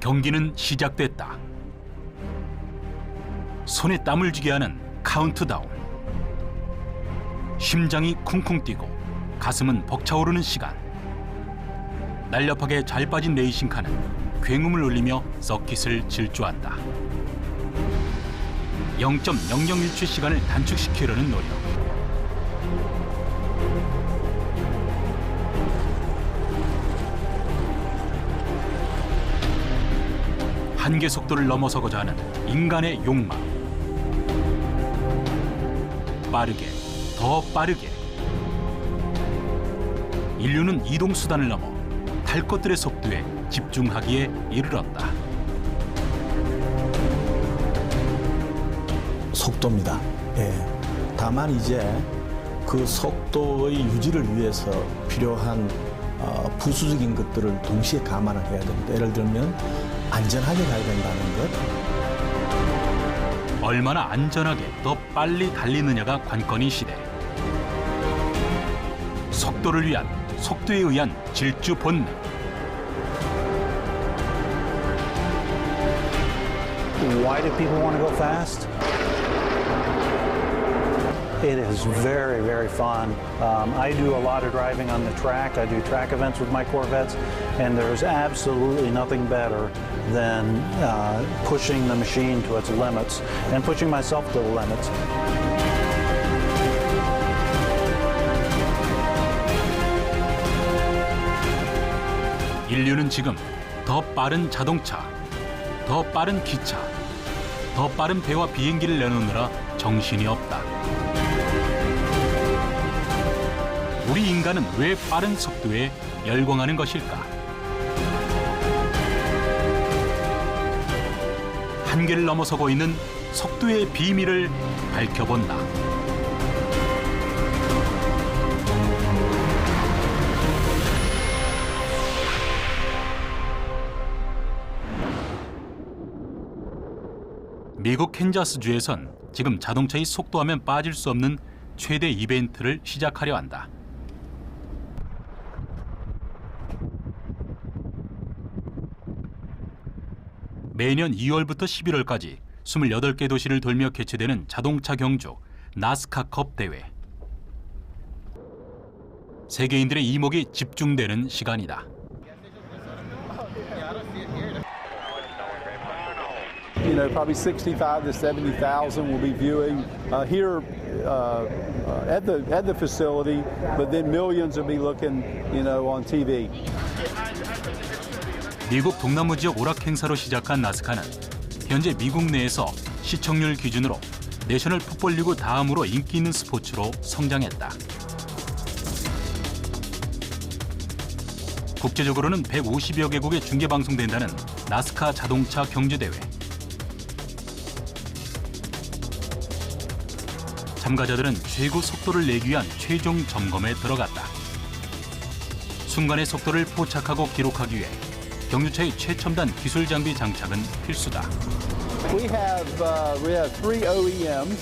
경기는 시작됐다. 손에 땀을 쥐게 하는 카운트다운. 심장이 쿵쿵 뛰고 가슴은 벅차오르는 시간. 날렵하게 잘 빠진 레이싱카는 굉음을 울리며 서킷을 질주한다. 0.001초 시간을 단축시키려는 노력. 한계 속도를 넘어서고자 하는 인간의 욕망. 빠르게, 더 빠르게. 인류는 이동 수단을 넘어 탈 것들의 속도에 집중하기에 이르렀다. 속도입니다. 예. 다만 이제 그 속도의 유지를 위해서 필요한 부수적인 것들을 동시에 감안을 해야 됩니다. 예를 들면 안전하게 가야 된다는 것. 얼마나 안전하게 더 빨리 달리느냐가 관건인 시대. 속도를 위한, 속도에 의한 질주 본능. Why do people want to go fast? It is very, very fun. I do a lot of driving on the track. I do track events with my Corvettes, and there's absolutely nothing better than pushing the machine to its limits and pushing myself to the limits. 인류는 지금 더 빠른 자동차, 더 빠른 기차, 더 빠른 배와 비행기를 내놓느라 정신이 없다. 우리 인간은 왜 빠른 속도에 열광하는 것일까? 한계를 넘어서고 있는 속도의 비밀을 밝혀본다. 미국 캔자스주에선 지금 자동차의 속도하면 빠질 수 없는 최대 이벤트를 시작하려 한다. 매년 2월부터 11월까지 28개 도시를 돌며 개최되는 자동차 경주 나스카컵 대회. 세계인들의 이목이 집중되는 시간이다. You know, probably 65 to 70,000 will be viewing here at the facility, but then millions will be looking, you know, on TV. 미국 동남부 지역 오락 행사로 시작한 나스카는 현재 미국 내에서 시청률 기준으로 내셔널 풋볼 리그 다음으로 인기 있는 스포츠로 성장했다. 국제적으로는 150여 개국에 중계 방송된다는 나스카 자동차 경주대회. 참가자들은 최고 속도를 내기 위한 최종 점검에 들어갔다. 순간의 속도를 포착하고 기록하기 위해 경주차의 최첨단 기술 장비 장착은 필수다. We have three OEMs,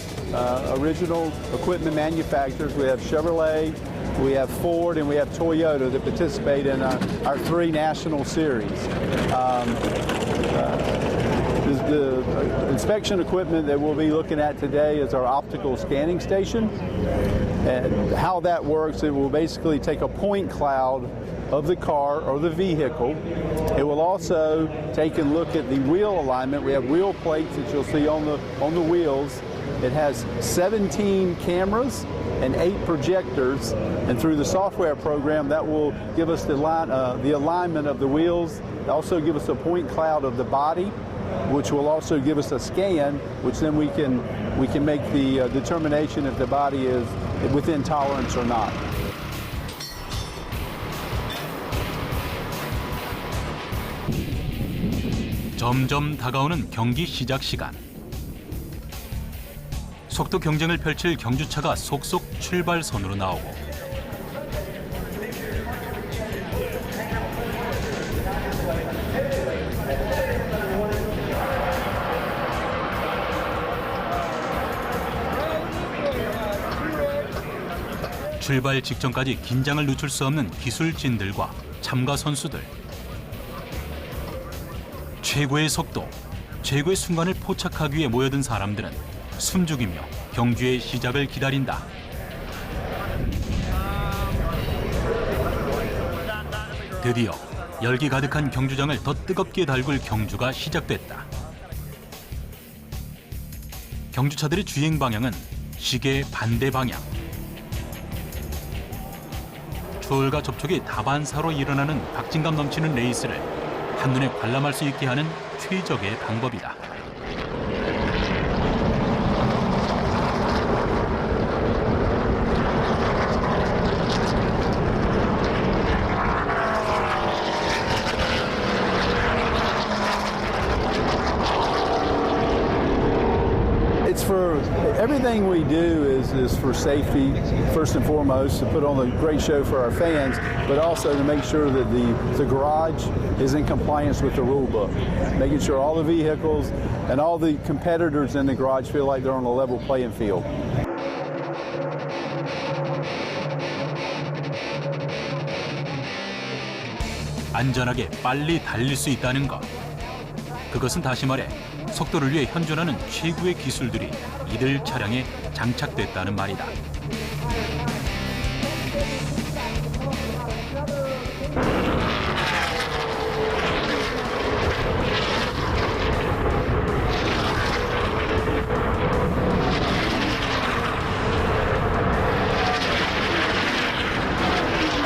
original equipment manufacturers. We have Chevrolet, we have Ford, and we have Toyota that participate in our three national series. The inspection equipment that we'll be looking at today is our optical scanning station. And how that works, it will basically take a point cloud of the car or the vehicle. It will also take a look at the wheel alignment. We have wheel plates that you'll see on the wheels. It has 17 cameras and 8 projectors, and through the software program that will give us the alignment of the wheels. Also give us a point cloud of the body, which will also give us a scan, which then we can make the determination if the body is within tolerance or not. 점점 다가오는 경기 시작 시간. 속도 경쟁을 펼칠 경주차가 속속 출발선으로 나오고 출발 직전까지 긴장을 늦출 수 없는 기술진들과 참가 선수들. 최고의 속도, 최고의 순간을 포착하기 위해 모여든 사람들은 숨죽이며 경주의 시작을 기다린다. 드디어 열기 가득한 경주장을 더 뜨겁게 달굴 경주가 시작됐다. 경주차들의 주행 방향은 시계 반대 방향. 추월과 접촉이 다반사로 일어나는 박진감 넘치는 레이스를 한눈에 관람할 수 있게 하는 최적의 방법이다. It's for everything we do is for safety first and foremost, to put on a great show for our fans, but also to make sure that the garage is in compliance with the rule book, making sure all the vehicles and all the competitors in the garage feel like they're on a level playing field. 안전하게 빨리 달릴 수 있다는 것. 그것은 다시 말해 속도를 위해 현존하는 최고의 기술들이 이들 차량에 장착됐다는 말이다.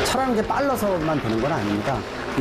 차라는 게 빨라서만 되는 건 아닙니다.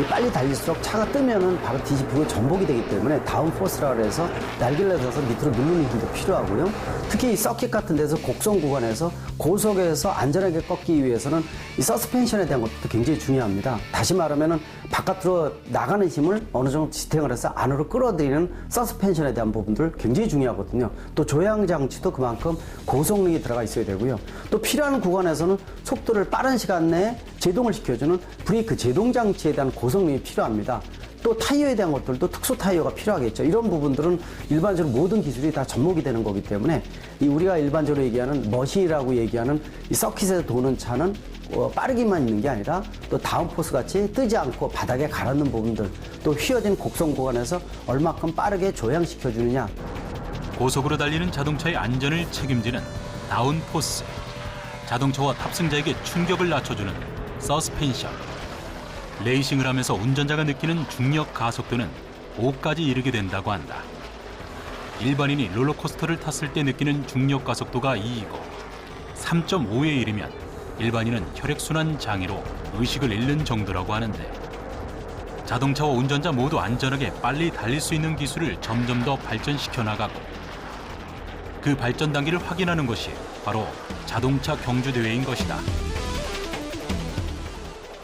빨리 달릴수록 차가 뜨면은 바로 뒤집히고 전복이 되기 때문에 다운포스라 그래서 날개를 내서 밑으로 누르는 힘도 필요하고요. 특히 이 서킷 같은 데서 곡선 구간에서 고속에서 안전하게 꺾기 위해서는 이 서스펜션에 대한 것도 굉장히 중요합니다. 다시 말하면은 바깥으로 나가는 힘을 어느 정도 지탱을 해서 안으로 끌어들이는 서스펜션에 대한 부분들 굉장히 중요하거든요. 또 조향 장치도 그만큼 고속력이 들어가 있어야 되고요. 또 필요한 구간에서는 속도를 빠른 시간 내에 제동을 시켜주는 브레이크 제동 장치에 대한 고성능이 필요합니다. 또 타이어에 대한 것들도 특수 타이어가 필요하겠죠. 이런 부분들은 일반적으로 모든 기술이 다 접목이 되는 거기 때문에 이 우리가 일반적으로 얘기하는 머신이라고 얘기하는 이 서킷에서 도는 차는 빠르기만 있는 게 아니라 또 다운포스 같이 뜨지 않고 바닥에 가라앉는 부분들, 또 휘어진 곡선 구간에서 얼마큼 빠르게 조향시켜 주느냐. 고속으로 달리는 자동차의 안전을 책임지는 다운포스. 자동차와 탑승자에게 충격을 낮춰주는 서스펜션. 레이싱을 하면서 운전자가 느끼는 중력 가속도는 5까지 이르게 된다고 한다. 일반인이 롤러코스터를 탔을 때 느끼는 중력 가속도가 2이고 3.5에 이르면 일반인은 혈액순환 장애로 의식을 잃는 정도라고 하는데, 자동차와 운전자 모두 안전하게 빨리 달릴 수 있는 기술을 점점 더 발전시켜 나가고, 그 발전 단계를 확인하는 것이 바로 자동차 경주 대회인 것이다.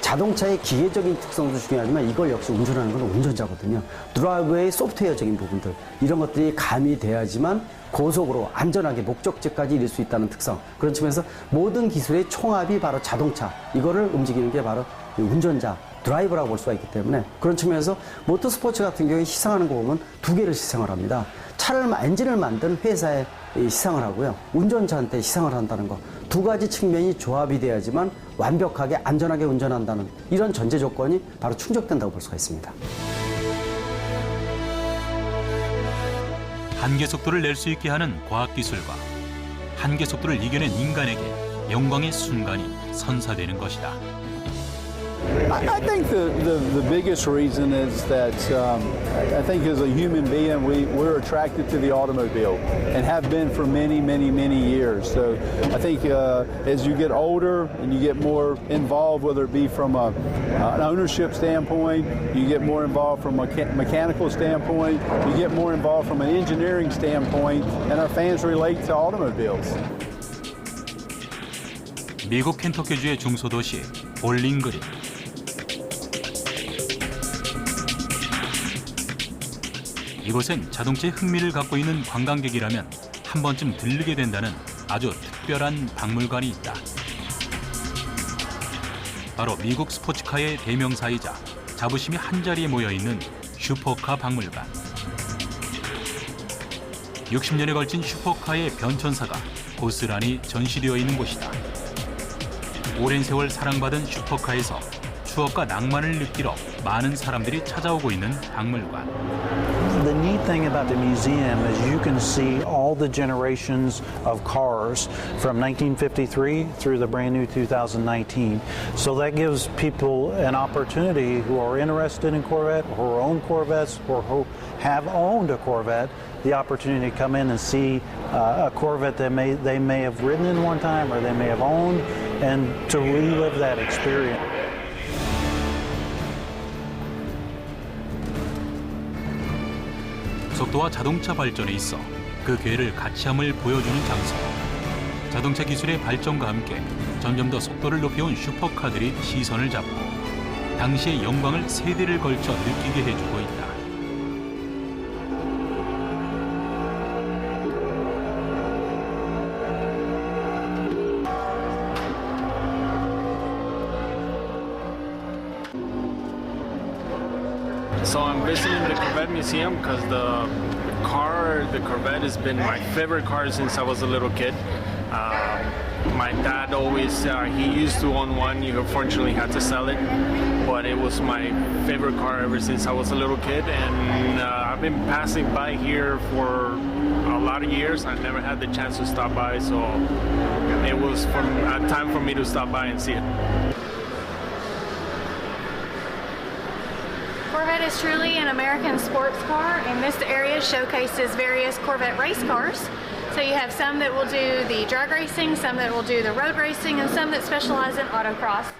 자동차의 기계적인 특성도 중요하지만 이걸 역시 운전하는 건 운전자거든요. 드라이브의 소프트웨어적인 부분들, 이런 것들이 가미돼야지만 고속으로 안전하게 목적지까지 이룰 수 있다는 특성. 그런 측면에서 모든 기술의 총합이 바로 자동차, 이거를 움직이는 게 바로 운전자, 드라이버라고 볼 수가 있기 때문에, 그런 측면에서 모터스포츠 같은 경우에 시상하는 거 보면 두 개를 시상을 합니다. 엔진을 만든 회사에 시상을 하고요. 운전자한테 시상을 한다는 거. 두 가지 측면이 조합이 돼야지만 완벽하게 안전하게 운전한다는 이런 전제 조건이 바로 충족된다고 볼 수가 있습니다. 한계 속도를 낼 수 있게 하는 과학기술과 한계 속도를 이겨낸 인간에게 영광의 순간이 선사되는 것이다. I think the biggest reason is that I think as a human being we're attracted to the automobile and have been for many years. So I think as you get older and you get more involved, whether it be from an ownership standpoint, you get more involved from a mechanical standpoint, you get more involved from an engineering standpoint, and our fans relate to automobiles. 미국 켄터키주의 중소도시 볼링그린. 이곳엔 자동차에 흥미를 갖고 있는 관광객이라면 한 번쯤 들르게 된다는 아주 특별한 박물관이 있다. 바로 미국 스포츠카의 대명사이자 자부심이 한자리에 모여있는 슈퍼카 박물관. 60년에 걸친 슈퍼카의 변천사가 고스란히 전시되어 있는 곳이다. 오랜 세월 사랑받은 슈퍼카에서 추억과 낭만을 느끼러 많은 사람들이 찾아오고 있는 박물관. The neat thing about the museum is you can see all the generations of cars from 1953 through the brand new 2019. So that gives people an opportunity who are interested in Corvette, who own Corvettes, or who have owned a Corvette, the opportunity to come in and see a Corvette that they may have ridden in one time or they may have owned, and to relive that experience. 속도와 자동차 발전에 있어 그 궤를 같이함을 보여주는 장소. 자동차 기술의 발전과 함께 점점 더 속도를 높여온 슈퍼카들이 시선을 잡고 당시의 영광을 세대를 걸쳐 느끼게 해주고 있다. So I'm visiting the Corvette Museum because the Corvette has been my favorite car since I was a little kid. My dad always, he used to own one. He unfortunately had to sell it, but it was my favorite car ever since I was a little kid. And I've been passing by here for a lot of years. I never had the chance to stop by, so it was a time for me to stop by and see it. Corvette is truly an American sports car, and this area showcases various Corvette race cars. So you have some that will do the drag racing, some that will do the road racing, and some that specialize in autocross.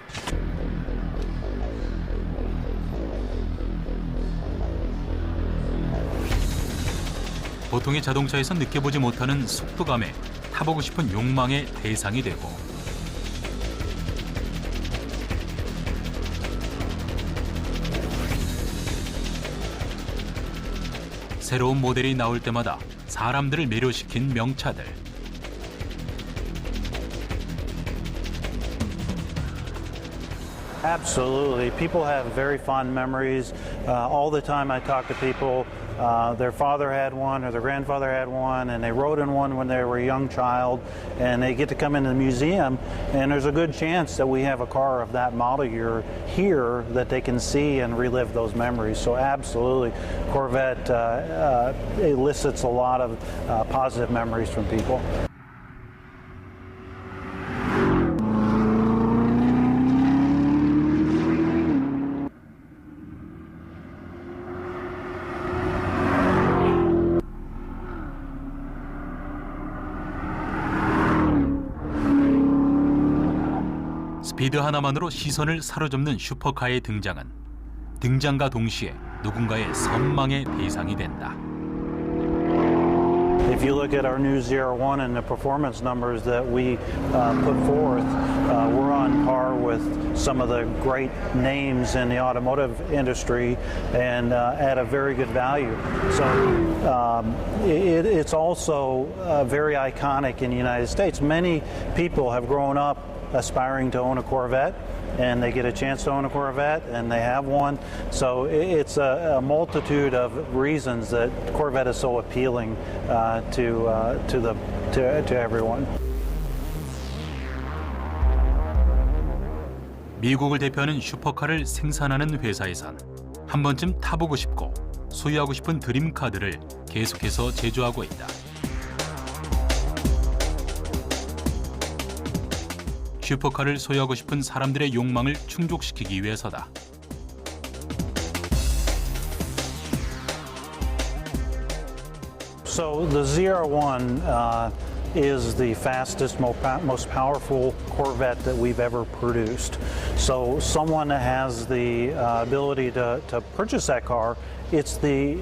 보통의 자동차에서 느껴보지 못하는 속도감에 타보고 싶은 욕망의 대상이 되고 새로운 모델이 나올 때마다 사람들을 매료시킨 명차들. Absolutely. People have very fond memories. All the time I talk to people, their father had one or their grandfather had one, and they rode in one when they were a young child, and they get to come into the museum, and there's a good chance that we have a car of that model year here that they can see and relive those memories. So absolutely, Corvette elicits a lot of positive memories from people. 스피드 하나만으로 시선을 사로잡는 슈퍼카의 등장은 등장과 동시에 누군가의 선망의 대상이 된다. If you look at our new ZR1 and the performance numbers that we put forth, we're on par with some of the great names in the automotive industry and at a very good value. So it's also very iconic in the United States. Many people have grown up aspiring to own a Corvette, and they get a chance to own a Corvette, and they have one. So it's a multitude of reasons that Corvette is so appealing to everyone. 미국을 대표하는 슈퍼카를 생산하는 회사에선 한 번쯤 타보고 싶고 소유하고 싶은 드림카들을 계속해서 제조하고 있다. 슈퍼카를 소유하고 싶은 사람들의 욕망을 충족시키기 위해서다. So the ZR1 is the fastest, most powerful Corvette that we've ever produced. So someone that has the ability to purchase that car, it's the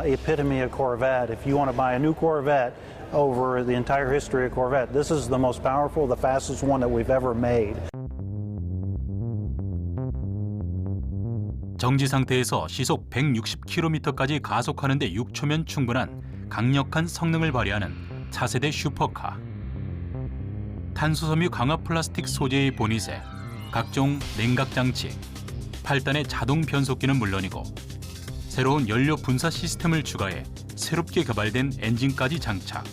epitome of Corvette. If you want to buy a new Corvette, over the entire history of Corvette, this is the most powerful, the fastest one that we've ever made. 정지 상태에서 시속 160km까지 가속하는 데 6초면 충분한 강력한 성능을 발휘하는 차세대 슈퍼카. 탄소섬유 강화 플라스틱 소재의 보닛에 각종 냉각 장치, 8단의 자동 변속기는 물론이고 새로운 연료 분사 시스템을 추가해 새롭게 개발된 엔진까지 장착.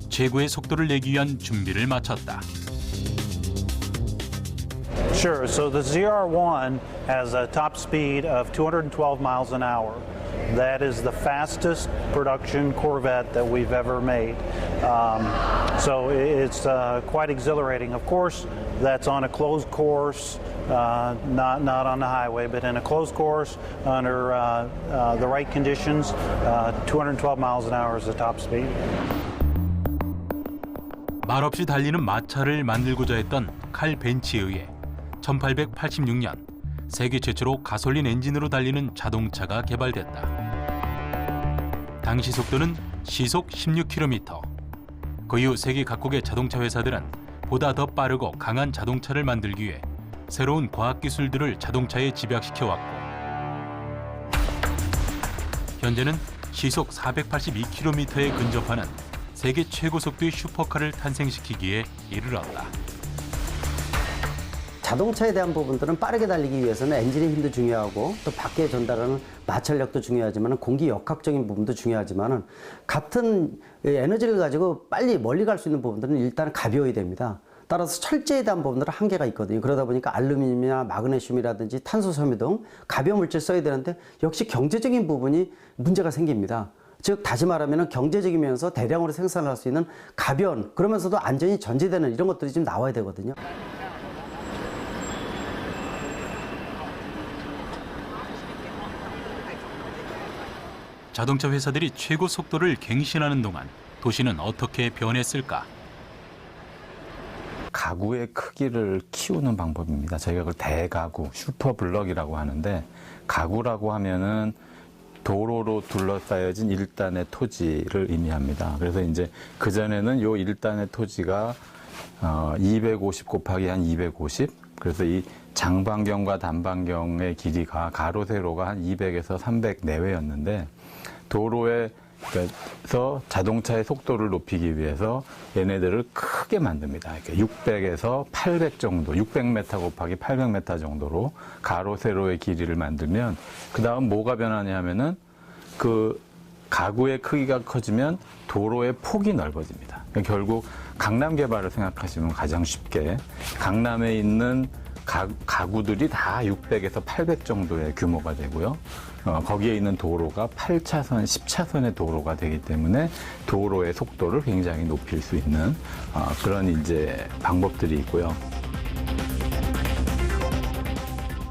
최고의 속도를 내기 위한 준비를 마쳤다. Sure. So the ZR1 has a top speed of 212 miles an hour. That is the fastest production Corvette that we've ever made. So it's quite exhilarating. Of course, that's on a closed course, not on the highway, but in a closed course under the right conditions. 212 miles an hour is the top speed. 말없이 달리는 마차를 만들고자 했던 칼 벤치에 의해 1886년 세계 최초로 가솔린 엔진으로 달리는 자동차가 개발됐다. 당시 속도는 시속 16km. 그 이후 세계 각국의 자동차 회사들은 보다 더 빠르고 강한 자동차를 만들기 위해 새로운 과학 기술들을 자동차에 집약시켜 왔고, 현재는 시속 482km에 근접하는 세계 최고 속도의 슈퍼카를 탄생시키기에 이르렀다. 자동차에 대한 부분들은 빠르게 달리기 위해서는 엔진의 힘도 중요하고 또 밖에 전달하는 마찰력도 중요하지만 공기 역학적인 부분도 중요하지만 같은 에너지를 가지고 빨리 멀리 갈 수 있는 부분들은 일단 가벼워야 됩니다. 따라서 철제에 대한 부분들은 한계가 있거든요. 그러다 보니까 알루미늄이나 마그네슘이라든지 탄소 섬유 등 가벼운 물질 써야 되는데 역시 경제적인 부분이 문제가 생깁니다. 즉 다시 말하면 경제적이면서 대량으로 생산할 수 있는 가벼운 그러면서도 안전이 전제되는 이런 것들이 좀 나와야 되거든요. 자동차 회사들이 최고 속도를 갱신하는 동안 도시는 어떻게 변했을까? 가구의 크기를 키우는 방법입니다. 저희가 그걸 대가구, 슈퍼블럭이라고 하는데, 가구라고 하면은 도로로 둘러싸여진 일단의 토지를 의미합니다. 그래서 이제 그전에는 요 일단의 토지가 250 곱하기 한 250, 그래서 이 장반경과 단반경의 길이가 가로 세로가 한 200에서 300 내외였는데, 도로에서 자동차의 속도를 높이기 위해서 얘네들을 크게 만듭니다. 이렇게 600에서 800 정도, 600m 곱하기 800m 정도로 가로 세로의 길이를 만들면, 그 다음 뭐가 변하냐 하면은 그 가구의 크기가 커지면 도로의 폭이 넓어집니다. 그러니까 결국 강남 개발을 생각하시면 가장 쉽게 강남에 있는 가구들이 다 600에서 800 정도의 규모가 되고요. 거기에 있는 도로가 8차선, 10차선의 도로가 되기 때문에 도로의 속도를 굉장히 높일 수 있는 그런 이제 방법들이 있고요.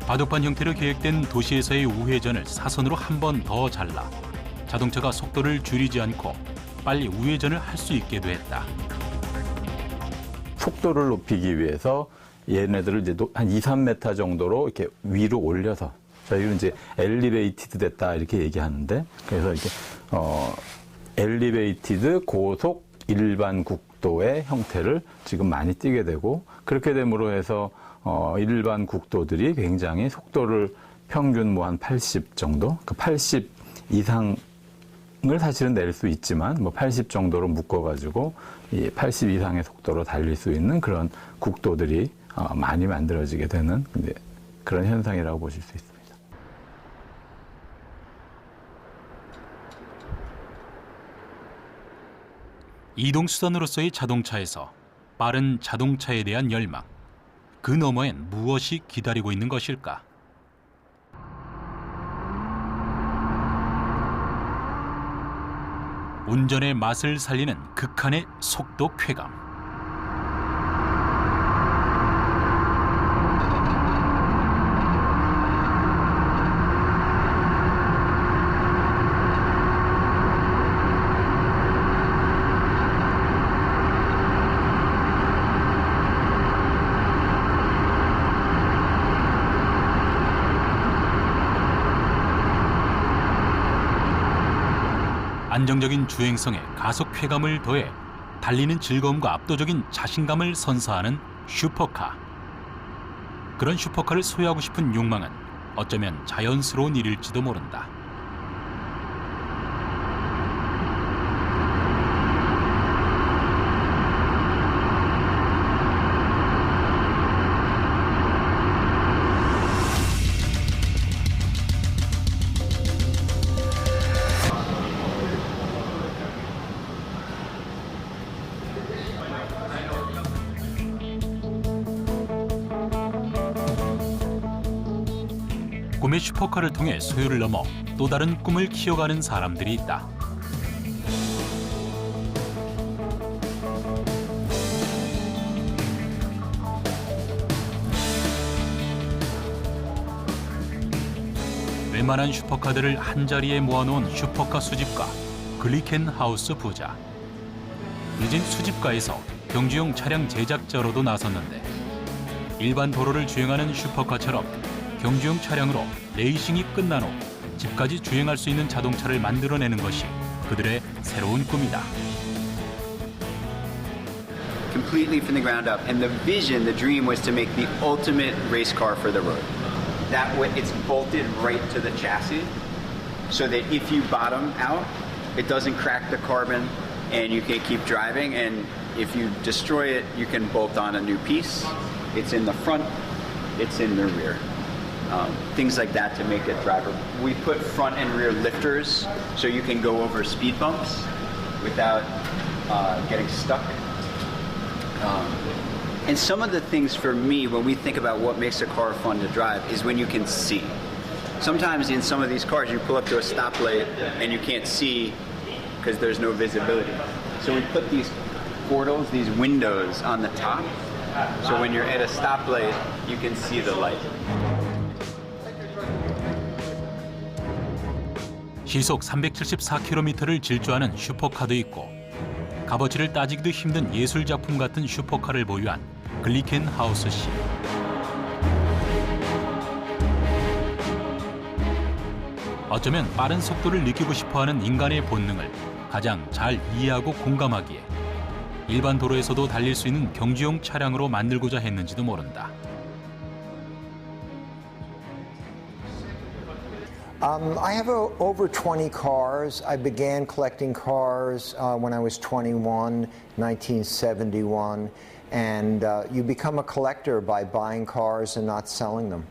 바둑판 형태로 계획된 도시에서의 우회전을 사선으로 한 번 더 잘라 자동차가 속도를 줄이지 않고 빨리 우회전을 할 수 있게도 했다. 속도를 높이기 위해서 얘네들을 이제 한 2, 3m 정도로 이렇게 위로 올려서, 저희는 이제 엘리베이티드 됐다 이렇게 얘기하는데, 그래서 이렇게 엘리베이티드 고속 일반 국도의 형태를 지금 많이 띠게 되고, 그렇게 됨으로 해서 일반 국도들이 굉장히 속도를 평균 뭐 한 80 정도, 그 80 이상을 사실은 낼 수 있지만 뭐 80 정도로 묶어가지고 이 80 이상의 속도로 달릴 수 있는 그런 국도들이 많이 만들어지게 되는 그런 현상이라고 보실 수 있습니다. 이동수단으로서의 자동차에서 빠른 자동차에 대한 열망. 그 너머엔 무엇이 기다리고 있는 것일까? 운전의 맛을 살리는 극한의 속도 쾌감. 안정적인 주행성에 가속 쾌감을 더해 달리는 즐거움과 압도적인 자신감을 선사하는 슈퍼카. 그런 슈퍼카를 소유하고 싶은 욕망은 어쩌면 자연스러운 일일지도 모른다. 개념의 슈퍼카를 통해 소유를 넘어 또 다른 꿈을 키워가는 사람들이 있다. 웬만한 슈퍼카들을 한자리에 모아놓은 슈퍼카 수집가 글리켄 하우스 부자. 이젠 수집가에서 경주용 차량 제작자로도 나섰는데 일반 도로를 주행하는 슈퍼카처럼 경주용 차량으로 레이싱이 끝난 후 집까지 주행할 수 있는 자동차를 만들어내는 것이 그들의 새로운 꿈이다. Completely from the ground up, and the vision, the dream was to make the ultimate race car for the road. That way, it's bolted right to the chassis, so that if you bottom out, it doesn't crack the carbon, and you can keep driving. And if you destroy it, you can bolt on a new piece. It's in the front, it's in the rear. Things like that to make it drivable. We put front and rear lifters, so you can go over speed bumps without getting stuck. And some of the things for me, when we think about what makes a car fun to drive, is when you can see. Sometimes in some of these cars, you pull up to a stoplight and you can't see because there's no visibility. So we put these portals, these windows on the top, so when you're at a stoplight, you can see the light. 시속 374km를 질주하는 슈퍼카도 있고 값어치를 따지기도 힘든 예술작품 같은 슈퍼카를 보유한 글리켄 하우스 씨. 어쩌면 빠른 속도를 느끼고 싶어하는 인간의 본능을 가장 잘 이해하고 공감하기에 일반 도로에서도 달릴 수 있는 경주용 차량으로 만들고자 했는지도 모른다. I have over 20 cars. I began collecting cars when I was 21, 1971, and you become a collector by buying cars and not selling them.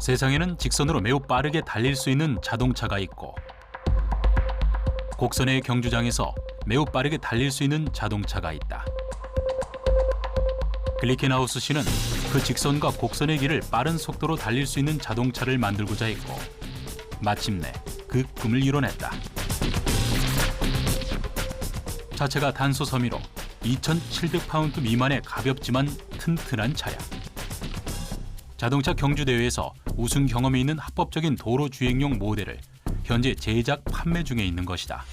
세상에는 직선으로 매우 빠르게 달릴 수 있는 자동차가 있고 곡선의 경주장에서 매우 빠르게 달릴 수 있는 자동차가 있다. 글리켄하우스 씨는 그 직선과 곡선의 길을 빠른 속도로 달릴 수 있는 자동차를 만들고자 했고 마침내 그 꿈을 이뤄냈다. 자체가 단소 섬유로 2,700파운드 미만의 가볍지만 튼튼한 차량. 자동차 경주대회에서 우승 경험이 있는 합법적인 도로 주행용 모델을 현재 제작 판매 중에 있는 것이다.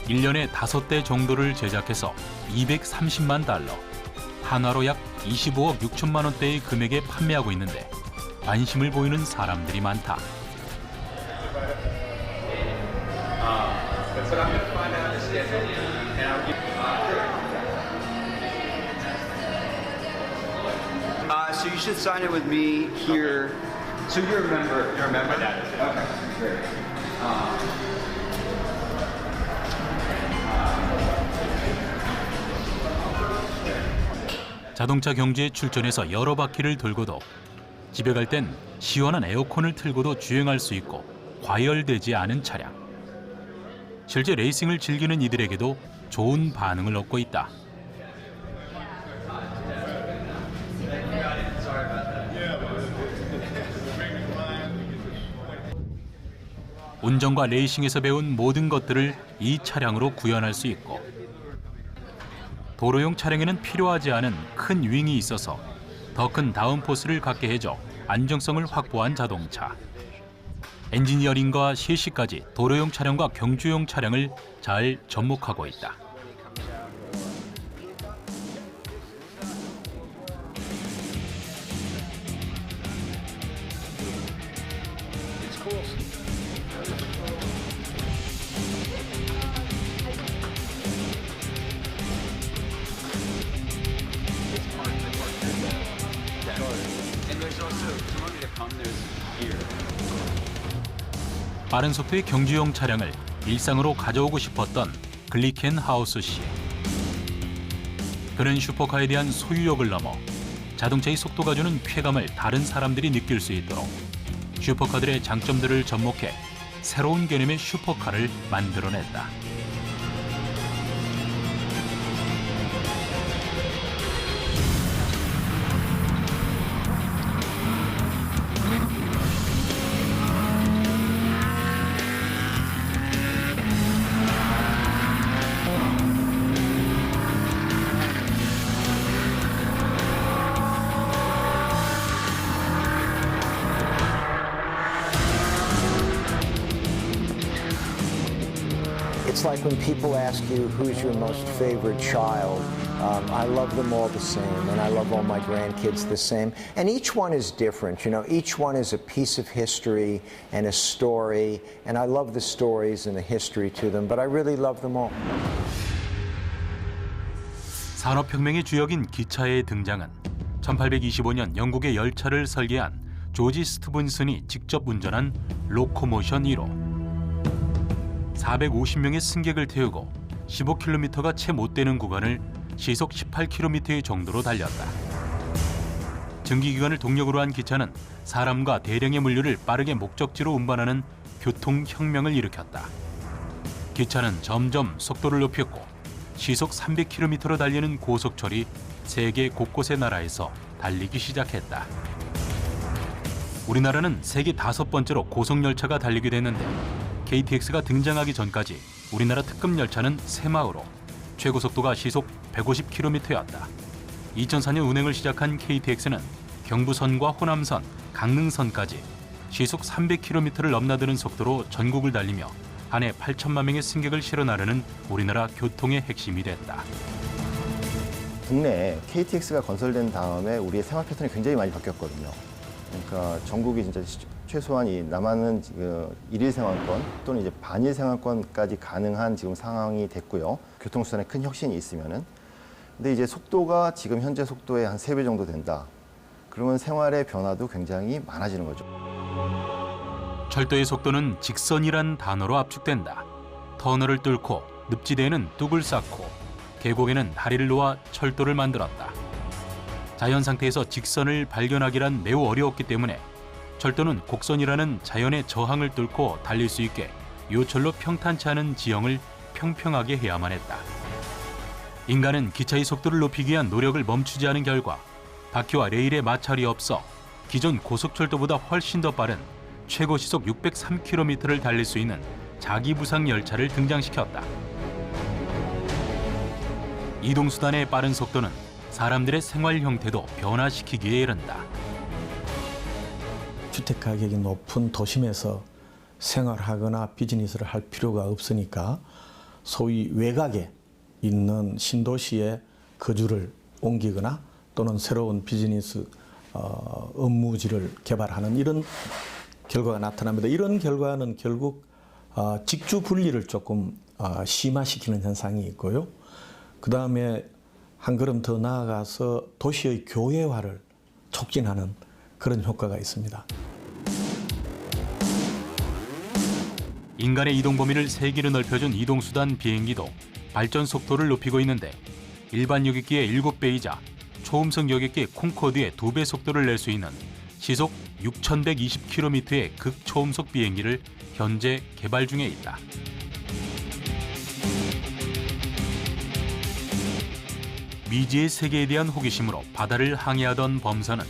1년에 5대 정도를 제작해서 230만 달러, 한화로 약 25억 6천만 원대의 금액에 판매하고 있는데 관심을 보이는 사람들이 많다. So you should sign it with me here. So you're a member. You're a member. Okay, great. 자동차 경주에 출전해서 여러 바퀴를 돌고도 집에 갈 땐 시원한 에어컨을 틀고도 주행할 수 있고 과열되지 않은 차량. 실제 레이싱을 즐기는 이들에게도 좋은 반응을 얻고 있다. 운전과 레이싱에서 배운 모든 것들을 이 차량으로 구현할 수 있고 도로용 차량에는 필요하지 않은 큰 윙이 있어서 더 큰 다운포스를 갖게 해줘 안정성을 확보한 자동차. 엔지니어링과 실시까지 도로용 차량과 경주용 차량을 잘 접목하고 있다. 빠른 속도의 경주용 차량을 일상으로 가져오고 싶었던 글리켄 하우스 씨. 그는 슈퍼카에 대한 소유욕을 넘어 자동차의 속도가 주는 쾌감을 다른 사람들이 느낄 수 있도록 슈퍼카들의 장점들을 접목해 새로운 개념의 슈퍼카를 만들어냈다. It's like when people ask you who's your most favorite child. I love them all the same, and I love all my grandkids the same. And each one is different, you know. Each one is a piece of history and a story, and I love the stories and the history to them, but I really love them all. 산업혁명의 주역인 기차의 등장은 1825년 영국의 열차를 설계한 조지 스티븐슨이 직접 운전한 로코모션 1호. 450명의 승객을 태우고 15km가 채 못 되는 구간을 시속 18km의 정도로 달렸다. 증기기관을 동력으로 한 기차는 사람과 대량의 물류를 빠르게 목적지로 운반하는 교통혁명을 일으켰다. 기차는 점점 속도를 높였고 시속 300km로 달리는 고속철이 세계 곳곳의 나라에서 달리기 시작했다. 우리나라는 세계 5번째로 고속열차가 달리게 됐는데 KTX가 등장하기 전까지 우리나라 특급 열차는 새마을호, 최고 속도가 시속 150km였다. 2004년 운행을 시작한 KTX는 경부선과 호남선, 강릉선까지 시속 300km를 넘나드는 속도로 전국을 달리며 한 해 8천만 명의 승객을 실어 나르는 우리나라 교통의 핵심이 됐다. 국내에 KTX가 건설된 다음에 우리의 생활 패턴이 굉장히 많이 바뀌었거든요. 그러니까 전국이 진짜 최소한 이 남한은 지금 일일 생활권 또는 이제 반일 생활권까지 가능한 지금 상황이 됐고요. 교통수단에 큰 혁신이 있으면은. 근데 이제 속도가 지금 현재 속도의 한 3배 정도 된다. 그러면 생활의 변화도 굉장히 많아지는 거죠. 철도의 속도는 직선이란 단어로 압축된다. 터널을 뚫고 늪지대에는 뚝을 쌓고 계곡에는 다리를 놓아 철도를 만들었다. 자연 상태에서 직선을 발견하기란 매우 어려웠기 때문에 철도는 곡선이라는 자연의 저항을 뚫고 달릴 수 있게 요철로 평탄치 않은 지형을 평평하게 해야만 했다. 인간은 기차의 속도를 높이기 위한 노력을 멈추지 않은 결과 바퀴와 레일에 마찰이 없어 기존 고속철도보다 훨씬 더 빠른 최고 시속 603km를 달릴 수 있는 자기부상 열차를 등장시켰다. 이동수단의 빠른 속도는 사람들의 생활 형태도 변화시키기에 이른다. 주택 가격이 높은 도심에서 생활하거나 비즈니스를 할 필요가 없으니까 소위 외곽에 있는 신도시에 거주를 옮기거나 또는 새로운 비즈니스 업무지를 개발하는 이런 결과가 나타납니다. 이런 결과는 결국 직주 분리를 조금 심화시키는 현상이 있고요. 그 다음에 한 걸음 더 나아가서 도시의 교외화를 촉진하는 그런 효과가 있습니다. 인간의 이동 범위를 세기로 넓혀준 이동수단 비행기도 발전 속도를 높이고 있는데 일반 여객기의 7배이자 초음속 여객기 콩코드의 2배 속도를 낼 수 있는 시속 6,120km의 극초음속 비행기를 현재 개발 중에 있다. 미지의 세계에 대한 호기심으로 바다를 항해하던 범선은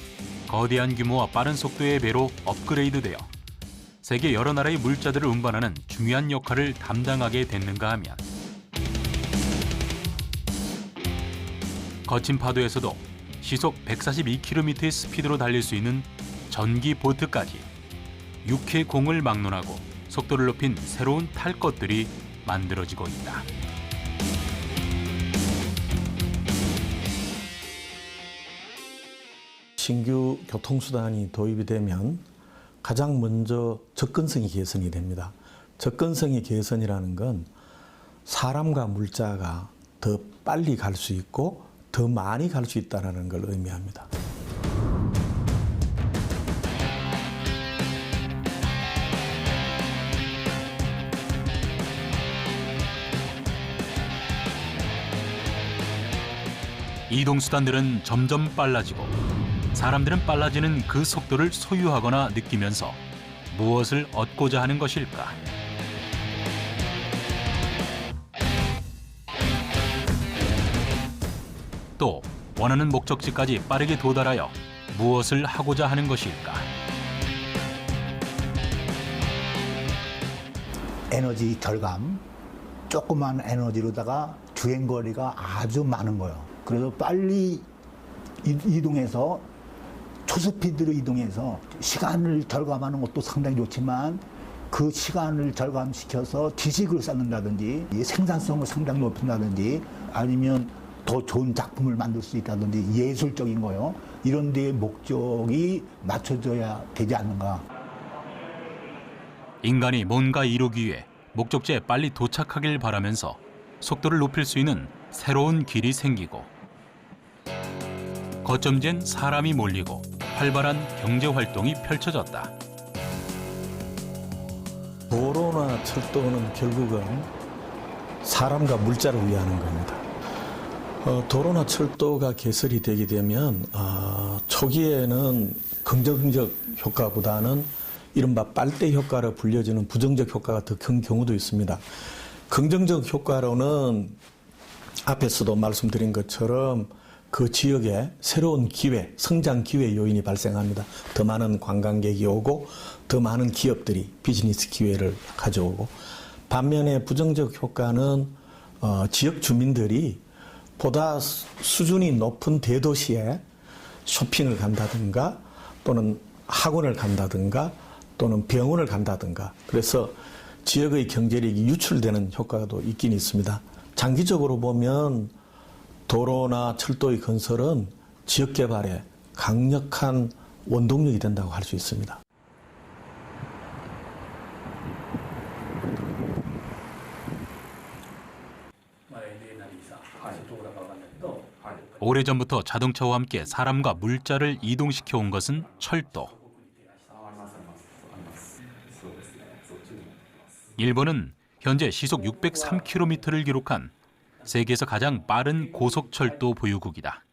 거대한 규모와 빠른 속도의 배로 업그레이드되어 세계 여러 나라의 물자들을 운반하는 중요한 역할을 담당하게 됐는가 하면 거친 파도에서도 시속 142km의 스피드로 달릴 수 있는 전기 보트까지 6회 공을 막론하고 속도를 높인 새로운 탈 것들이 만들어지고 있다. 신규 교통수단이 도입이 되면 가장 먼저 접근성이 개선이 됩니다. 접근성의 개선이라는 건 사람과 물자가 더 빨리 갈 수 있고 더 많이 갈 수 있다는 걸 의미합니다. 이동수단들은 점점 빨라지고 사람들은 빨라지는 그 속도를 소유하거나 느끼면서 무엇을 얻고자 하는 것일까? 또 원하는 목적지까지 빠르게 도달하여 무엇을 하고자 하는 것일까? 에너지 절감, 조그만 에너지로다가 주행거리가 아주 많은 거예요. 그래서 빨리 이동해서 초스피드로 이동해서 시간을 절감하는 것도 상당히 좋지만 그 시간을 절감시켜서 지식을 쌓는다든지 이 생산성을 상당히 높인다든지 아니면 더 좋은 작품을 만들 수 있다든지 예술적인 거요. 이런 데의 목적이 맞춰져야 되지 않는가. 인간이 뭔가 이루기 위해 목적지에 빨리 도착하길 바라면서 속도를 높일 수 있는 새로운 길이 생기고 거점지엔 사람이 몰리고 활발한 경제활동이 펼쳐졌다. 도로나 철도는 결국은 사람과 물자를 위하는 겁니다. 도로나 철도가 개설이 되게 되면 초기에는 긍정적 효과보다는 이른바 빨대 효과로 불려지는 부정적 효과가 더 큰 경우도 있습니다. 긍정적 효과로는 앞에서도 말씀드린 것처럼 그 지역에 새로운 기회, 성장 기회 요인이 발생합니다. 더 많은 관광객이 오고 더 많은 기업들이 비즈니스 기회를 가져오고, 반면에 부정적 효과는 지역 주민들이 보다 수준이 높은 대도시에 쇼핑을 간다든가 또는 학원을 간다든가 또는 병원을 간다든가, 그래서 지역의 경제력이 유출되는 효과도 있긴 있습니다. 장기적으로 보면 도로나 철도의 건설은 지역 개발에 강력한 원동력이 된다고 할 수 있습니다. 오래전부터 자동차와 함께 사람과 물자를 이동시켜 온 것은 철도. 일본은 현재 시속 603km를 기록한 세계에서 가장 빠른 고속철도 보유국이다.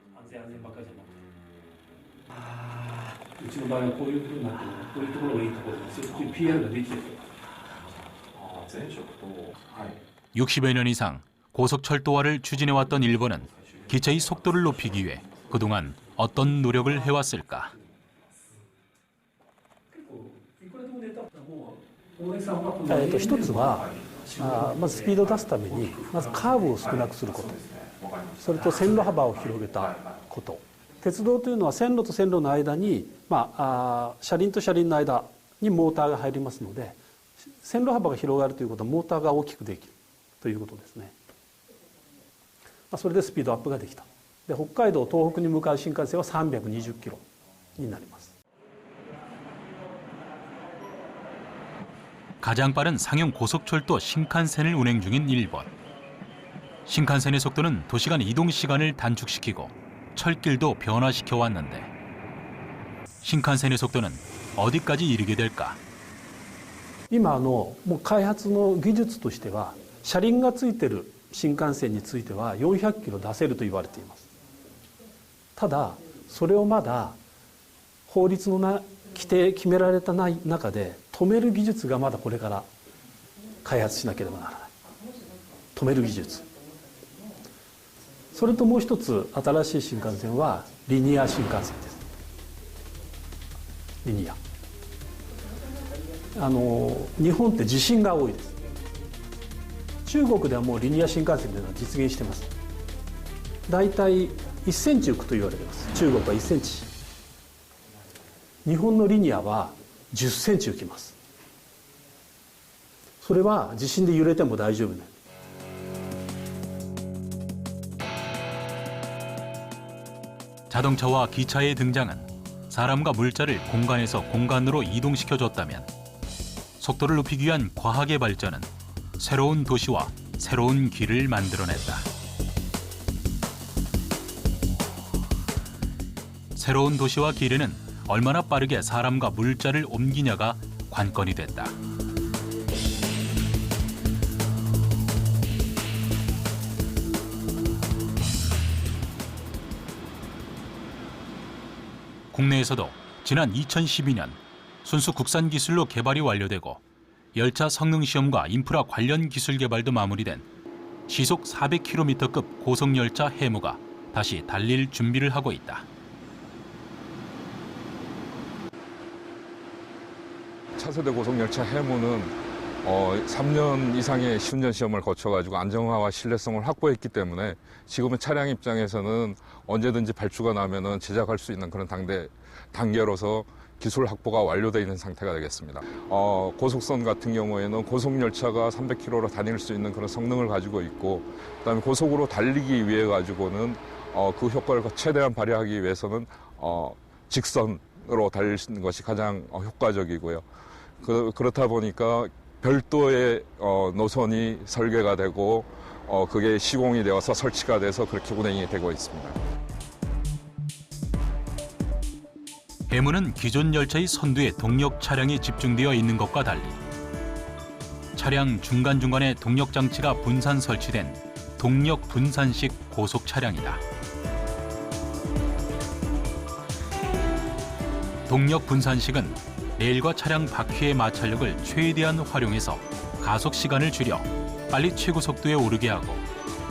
(60여 년) 이상 고속철도화를 추진해왔던 일본은 기차의 속도를 높이기 위해 그동안 어떤 노력을 해왔을까? 一つはまずスピードを出すためにまずカーブを少なくすること、それと線路幅を広げたこと。鉄道というのは線路と線路の間に、車輪と車輪の間にモーターが入りますので、線路幅が広がるということはモーターが大きくできるということですね。それでスピードアップができた。で、北海道東北に向かう新幹線は320キロになります。 가장 빠른 상용 고속철도 신칸센을 운행 중인 일본. 신칸센의 속도는 도시간 이동 시간을 단축시키고 철길도 변화시켜 왔는데 신칸센의 속도는 어디까지 이르게 될까? 今もう開発の技術としては車輪がついてる新幹線については400キロ出せると言われています。ただそれをまだ法律の決められた中で止める技術がまだこれから開発しなければならない。止める技術。それともう一つ新しい新幹線はリニア新幹線です。リニア。日本って地震が多いです。中国ではもうリニア新幹線というのは実現してます。だいたい1センチ浮くと言われています。中国は1センチ。日本のリニアは10センチ浮きます。それは地震で揺れても大丈夫ね。 자동차와 기차의 등장은 사람과 물자를 공간에서 공간으로 이동시켜줬다면 속도를 높이기 위한 과학의 발전은 새로운 도시와 새로운 길을 만들어냈다. 새로운 도시와 길에는 얼마나 빠르게 사람과 물자를 옮기냐가 관건이 됐다. 국내에서도 지난 2012년 순수 국산 기술로 개발이 완료되고 열차 성능 시험과 인프라 관련 기술 개발도 마무리된 시속 400km급 고속열차 해무가 다시 달릴 준비를 하고 있다. 차세대 고속열차 해무는 3년 이상의 시운전 시험을 거쳐가지고 안정화와 신뢰성을 확보했기 때문에 지금은 차량 입장에서는 언제든지 발주가 나면은 제작할 수 있는 그런 단계로서 기술 확보가 완료되어 있는 상태가 되겠습니다. 고속선 같은 경우에는 고속열차가 300km로 다닐 수 있는 그런 성능을 가지고 있고, 그다음에 고속으로 달리기 위해 가지고는 그 효과를 최대한 발휘하기 위해서는 직선으로 달릴 수 있는 것이 가장 효과적이고요. 그렇다 보니까 별도의 노선이 설계가 되고 그게 시공이 되어서 설치가 돼서 그렇게 운행이 되고 있습니다. 해무는 기존 열차의 선두에 동력 차량이 집중되어 있는 것과 달리 차량 중간중간에 동력 장치가 분산 설치된 동력 분산식 고속 차량이다. 동력 분산식은 레일과 차량 바퀴의 마찰력을 최대한 활용해서 가속 시간을 줄여 빨리 최고 속도에 오르게 하고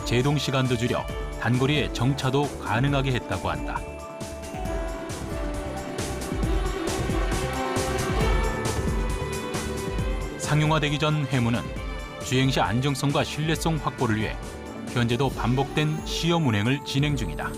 제동 시간도 줄여 단거리의 정차도 가능하게 했다고 한다. 상용화되기 전 해무는 주행 시 안정성과 신뢰성 확보를 위해 현재도 반복된 시험 운행을 진행 중이다.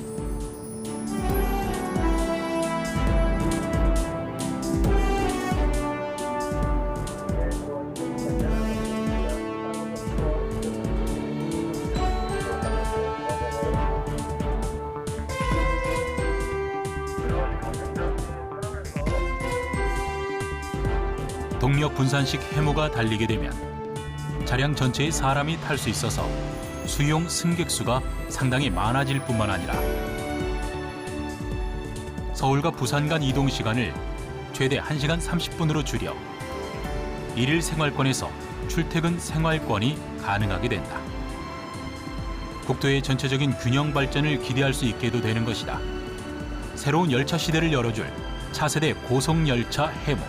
동력 분산식 해무가 달리게 되면 차량 전체에 사람이 탈 수 있어서 수용 승객 수가 상당히 많아질 뿐만 아니라 서울과 부산 간 이동 시간을 최대 1시간 30분으로 줄여 일일 생활권에서 출퇴근 생활권이 가능하게 된다. 국토의 전체적인 균형 발전을 기대할 수 있게도 되는 것이다. 새로운 열차 시대를 열어줄 차세대 고속열차 해무.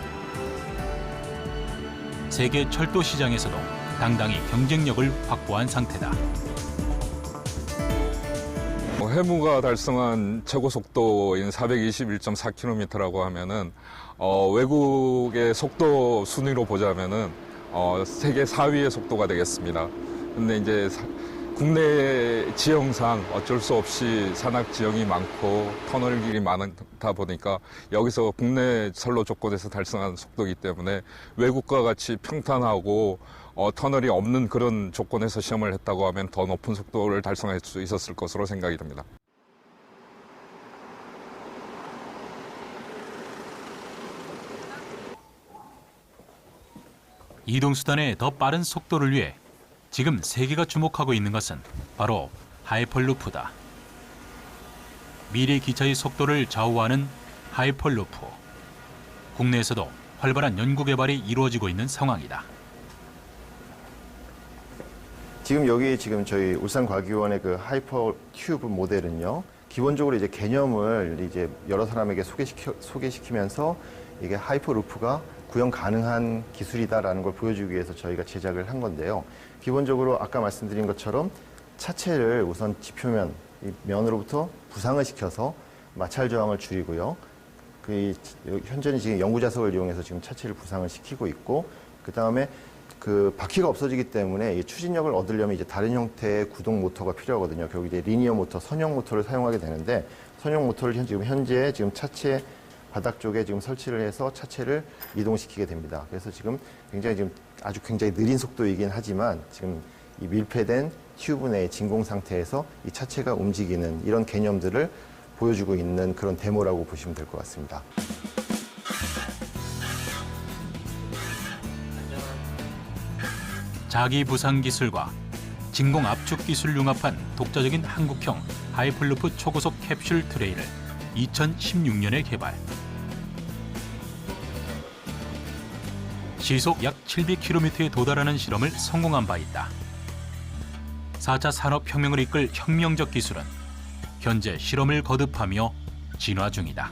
세계 철도 시장에서도 당당히 경쟁력을 확보한 상태다. 해무가 달성한 최고 속도인 421.4km라고 하면은 외국의 속도 순위로 보자면은 세계 4위의 속도가 되겠습니다. 근데 이제 국내 지형상 어쩔 수 없이 산악 지형이 많고 터널 길이 많다 보니까 여기서 국내 선로 조건에서 달성한 속도이기 때문에 외국과 같이 평탄하고 터널이 없는 그런 조건에서 시험을 했다고 하면 더 높은 속도를 달성할 수 있었을 것으로 생각이 됩니다. 이동수단의 더 빠른 속도를 위해 지금 세계가 주목하고 있는 것은 바로 하이퍼루프다. 미래 기차의 속도를 좌우하는 하이퍼루프. 국내에서도 활발한 연구 개발이 이루어지고 있는 상황이다. 지금 여기 저희 울산과기원의 그 하이퍼 튜브 모델은요, 기본적으로 이제 개념을 이제 여러 사람에게 소개시키면서 이게 하이퍼 루프가 구현 가능한 기술이다라는 걸 보여주기 위해서 저희가 제작을 한 건데요. 기본적으로 아까 말씀드린 것처럼 차체를 우선 지표면, 이 면으로부터 부상을 시켜서 마찰 저항을 줄이고요. 현재는 지금 연구 자석을 이용해서 지금 차체를 부상을 시키고 있고, 그 다음에 그 바퀴가 없어지기 때문에 이 추진력을 얻으려면 이제 다른 형태의 구동 모터가 필요하거든요. 결국 이제 리니어 모터, 선형 모터를 사용하게 되는데, 선형 모터를 현재 차체 바닥 쪽에 지금 설치를 해서 차체를 이동시키게 됩니다. 그래서 지금 굉장히 느린 속도이긴 하지만 지금 이 밀폐된 튜브 내의 진공 상태에서 이 차체가 움직이는 이런 개념들을 보여주고 있는 그런 데모라고 보시면 될 것 같습니다. 자기 부상 기술과 진공 압축 기술을 융합한 독자적인 한국형 하이퍼루프 초고속 캡슐 트레이를 2016년에 개발. 시속 약 700km에 도달하는 실험을 성공한 바 있다. 4차 산업혁명을 이끌 혁명적 기술은 현재 실험을 거듭하며 진화 중이다.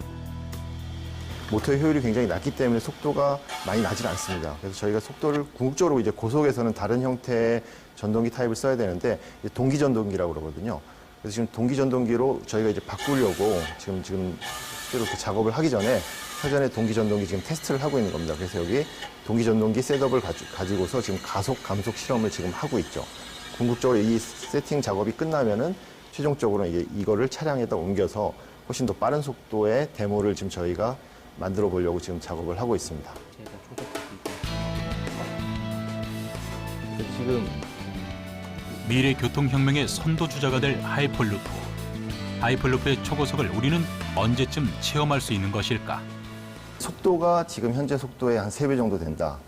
모터의 효율이 굉장히 낮기 때문에 속도가 많이 나질 않습니다. 그래서 저희가 속도를 궁극적으로 이제 고속에서는 다른 형태의 전동기 타입을 써야 되는데 동기 전동기라고 그러거든요. 그래서 지금 동기 전동기로 저희가 이제 바꾸려고 지금 실제로 그 작업을 하기 전에 사전에 동기 전동기 지금 테스트를 하고 있는 겁니다. 그래서 여기 동기 전동기 셋업을 가지고서 지금 가속 감속 실험을 지금 하고 있죠. 궁극적으로 이 세팅 작업이 끝나면은 최종적으로 이거를 차량에다 옮겨서 훨씬 더 빠른 속도의 데모를 지금 저희가 만들어 보려고 지금 작업을 하고 있습니다. 지금 미래 교통혁명의 선도주자가 될 하이퍼루프. 하이퍼루프의 초고속을 우리는 언제쯤 체험할 수 있는 것일까? 속도가 지금 현재 속도의 한 3배 정도 된다.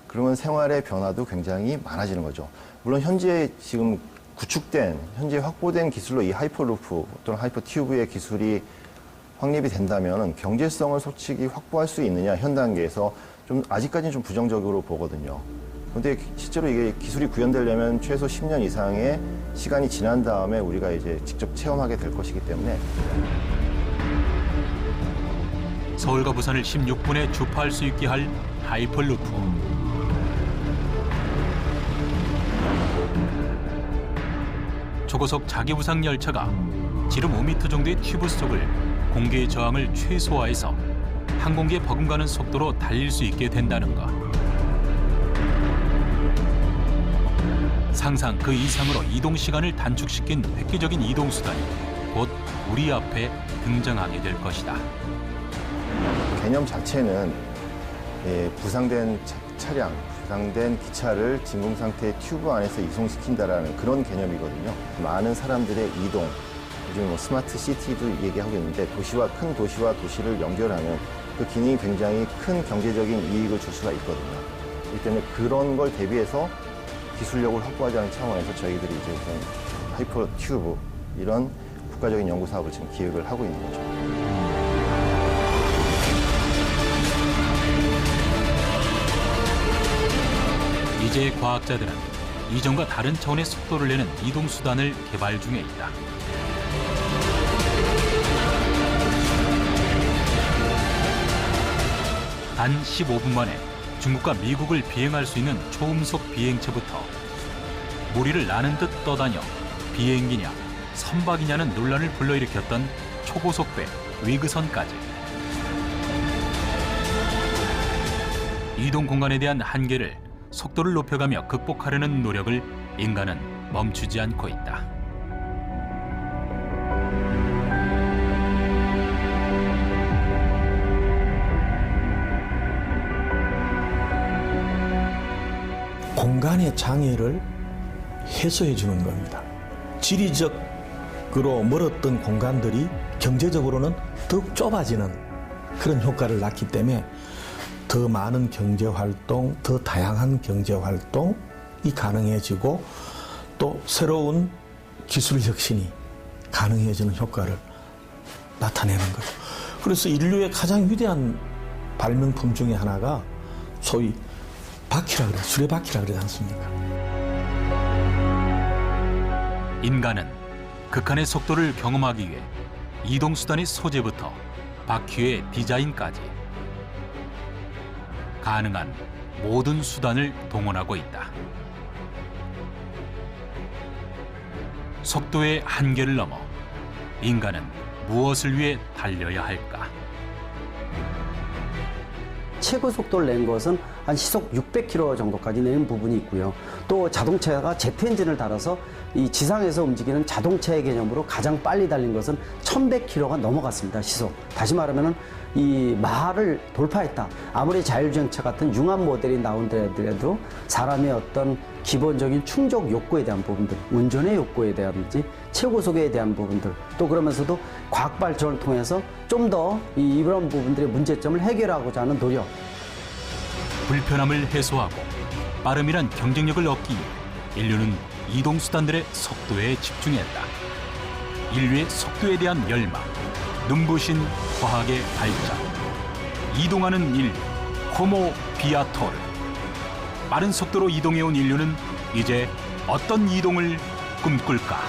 그러면 생활의 변화도 굉장히 많아지는 거죠. 물론 현재 지금 구축된, 현재 확보된 기술로 이 하이퍼루프 또는 하이퍼튜브의 기술이 확립이 된다면 경제성을 솔직히 확보할 수 있느냐, 현 단계에서 좀 아직까지는 좀 부정적으로 보거든요. 그런데 실제로 이게 기술이 구현되려면 최소 10년 이상의 시간이 지난 다음에 우리가 이제 직접 체험하게 될 것이기 때문에 서울과 부산을 16분에 주파할 수 있게 할 하이퍼루프. 초고속 자기부상 열차가 지름 5m 정도의 튜브 속을 공기의 저항을 최소화해서 항공기에 버금가는 속도로 달릴 수 있게 된다는 것. 상상 그 이상으로 이동 시간을 단축시킨 획기적인 이동 수단이 곧 우리 앞에 등장하게 될 것이다. 개념 자체는 부상된 차량, 부상된 기차를 진공 상태의 튜브 안에서 이송시킨다라는 그런 개념이거든요. 많은 사람들의 이동, 요즘 뭐 스마트 시티도 얘기하고 있는데 큰 도시와 도시를 연결하는 그 기능이 굉장히 큰 경제적인 이익을 줄 수가 있거든요. 그렇기 때문에 그런 걸 대비해서 기술력을 확보하자는 차원에서 저희들이 이제 우선 하이퍼 튜브 이런 국가적인 연구 사업을 지금 기획을 하고 있는 거죠. 이제 과학자들은 이전과 다른 차원의 속도를 내는 이동 수단을 개발 중에 있다. 단 15분 만에 중국과 미국을 비행할 수 있는 초음속 비행체부터 무리를 나는 듯 떠다녀 비행기냐 선박이냐는 논란을 불러일으켰던 초고속배 위그선까지 이동 공간에 대한 한계를 속도를 높여가며 극복하려는 노력을 인간은 멈추지 않고 있다. 공간의 장애를 해소해 주는 겁니다. 지리적으로 멀었던 공간들이 경제적으로는 더욱 좁아지는 그런 효과를 낳기 때문에 더 많은 경제활동, 더 다양한 경제활동이 가능해지고 또 새로운 기술 혁신이 가능해지는 효과를 나타내는 거죠. 그래서 인류의 가장 위대한 발명품 중에 하나가 소위 바퀴라 그래요. 수레바퀴라 그러지 않습니까? 인간은 극한의 속도를 경험하기 위해 이동수단의 소재부터 바퀴의 디자인까지 가능한 모든 수단을 동원하고 있다. 속도의 한계를 넘어 인간은 무엇을 위해 달려야 할까? 최고 속도를 낸 것은 한 시속 600km 정도까지 내는 부분이 있고요. 또 자동차가 제트 엔진을 달아서 이 지상에서 움직이는 자동차의 개념으로 가장 빨리 달린 것은 1100km가 넘어갔습니다. 시속. 다시 말하면은 이 마하를 돌파했다. 아무리 자율주행차 같은 융합 모델이 나온다더라도 사람의 어떤 기본적인 충족 욕구에 대한 부분들, 운전의 욕구에 대한지 최고속에 대한 부분들, 또 그러면서도 과학 발전을 통해서 좀 더 이런 부분들의 문제점을 해결하고자 하는 노력. 불편함을 해소하고 빠름이란 경쟁력을 얻기 위해 인류는 이동수단들의 속도에 집중했다. 인류의 속도에 대한 열망, 눈부신 과학의 발전, 이동하는 인류, 호모 비아토르. 빠른 속도로 이동해온 인류는 이제 어떤 이동을 꿈꿀까?